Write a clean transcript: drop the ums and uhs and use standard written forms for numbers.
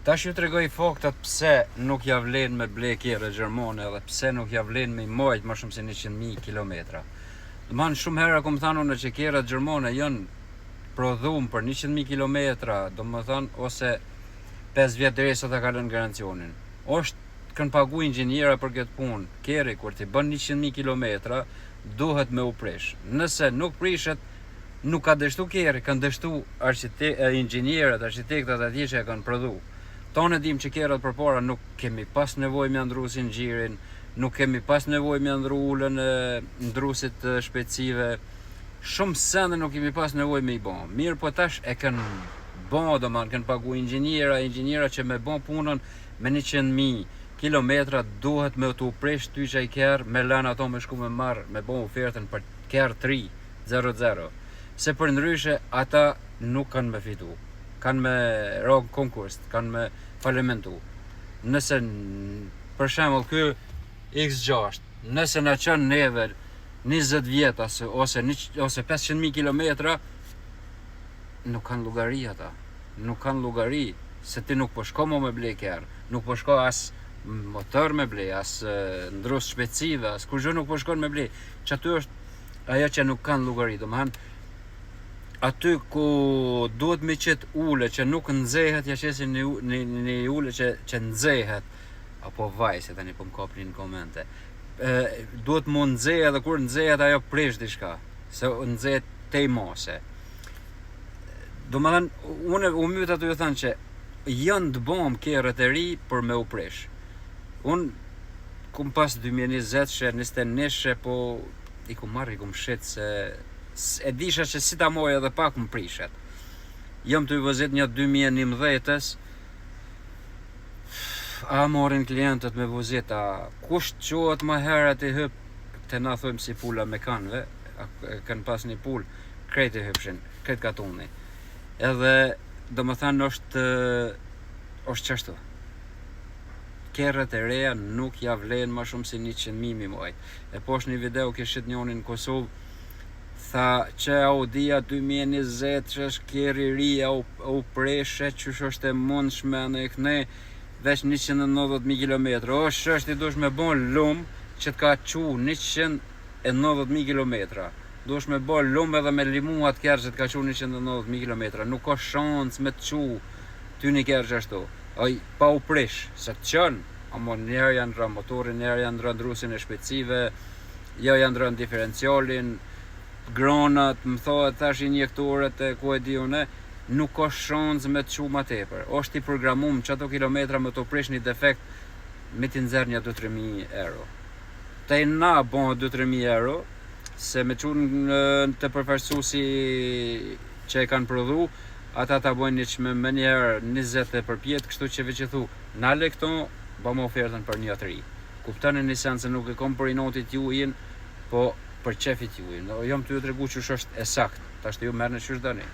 Tash ju tregoj faktat pse nuk ja vlen me ble kerre gjermane dhe pse nuk ja vlen me i majt më shumë se 100.000 kilometra. Domethënë shumë herë kom thënë unë që kerrat gjermane janë prodhuar për 100.000 kilometra, domethënë ose 5 vjet derisa ta kalon garancionin. Kanë pagu inxhiniera për këtë punë. Kerri kur ti bën 100.000 kilometra duhet me u prish. Nëse nuk prishet, nuk ka dështu kerri, kanë dështu inxhinierët, arkitektat atje që e kanë prodhu. Tonë dim që kerrat përpara nuk kemi pas nevojë me ndru zinxhirin, nuk kemi pas nevojë me ndru ulën e ndrusit shpejtësive. Shumë sende nuk kemi pas nevojë me i bë. Mirë, po tash e kanë bë, domethënë kanë pagu inxhiniera që me bën punën me 100.000 kilometra duhet me tu prish ty që i kerr me lën ato me shku me marr me bën ofertën për kerr 300. Se për ndryshe ata nuk kanë me fitu. Kanë me rog konkurs, kanë me falimentu. Nëse për shembull ky X6, nëse na çon neve 20 vjet ose 500.000 kilometra, nuk kanë llogari ata. Nuk kanë llogari se ti nuk po shko me ble kerr, nuk po shko as motor me ble, as ndrus shpejtësive, as kurrë nuk po shkon me ble. Që aty është ajo që nuk kanë llogari, domethënë aty ku duhet me qet ule që nuk nxehet, ja qesin në ule që nxehet, apo vaj se tani po më kapnin në komente. Duhet më nxehet dhe kur nxehet ajo prish diçka, se nxehet tej mose. Domethënë unë u myt aty ju thënë që janë të bom kerrat e ri për me u prish. Unë kum pas 2020 që 21 po i kum shet se e disha që si ta moj edhe pak më prishet. Jam të i vëzit një 2011-ës, a morin klientët me vëzita, kush qohet më herët i hyp, të na thojmë si pula me kanve, kanë pas një pul, krejt i hypshin, krejt katuni. Edhe, do më thanë, është qashtu. Kerrat e reja nuk ja vlen më shumë si 100.000 mi muajt. E poshtë një video kishit njoni në Kosovë, tha që Audia 2020 që është kerri ri u preshe që është e mundshme në e këne veç 190.000 kilometra. Është i dush me bon lumë që të ka qu 190.000 kilometra. Dush me bon lumë edhe me limu atë kerë që të ka qu 190.000 kilometra. Nuk ka shans me të qu ty një kerë që ashtu. Pa u prish, se të qënë, amo njerë janë ndra motorin, njerë janë ndra ndrusin e shpejtësive, jo janë ndra diferencialin, gronat, më thohet tash injektorët e ku e di une, nuk ka shans me të qu ma tepër. Është i programum që ato kilometra me të prish një defekt me t'i nxerr një 2-3.000 euro. Te na bon 2-3.000 euro, se me qunë të përfaqësuesi që e kanë prodhu, ata ta bojnë një që me njerë 20 e përpjet, kështu që veç e thu, nale këto, bëm ofertën për një 3. Kuptani një sen se nuk e kom për i notit ju in, po për qefit ju. Jam të ju tregu që është e sakt, ta shtë ju merë në qështë dani.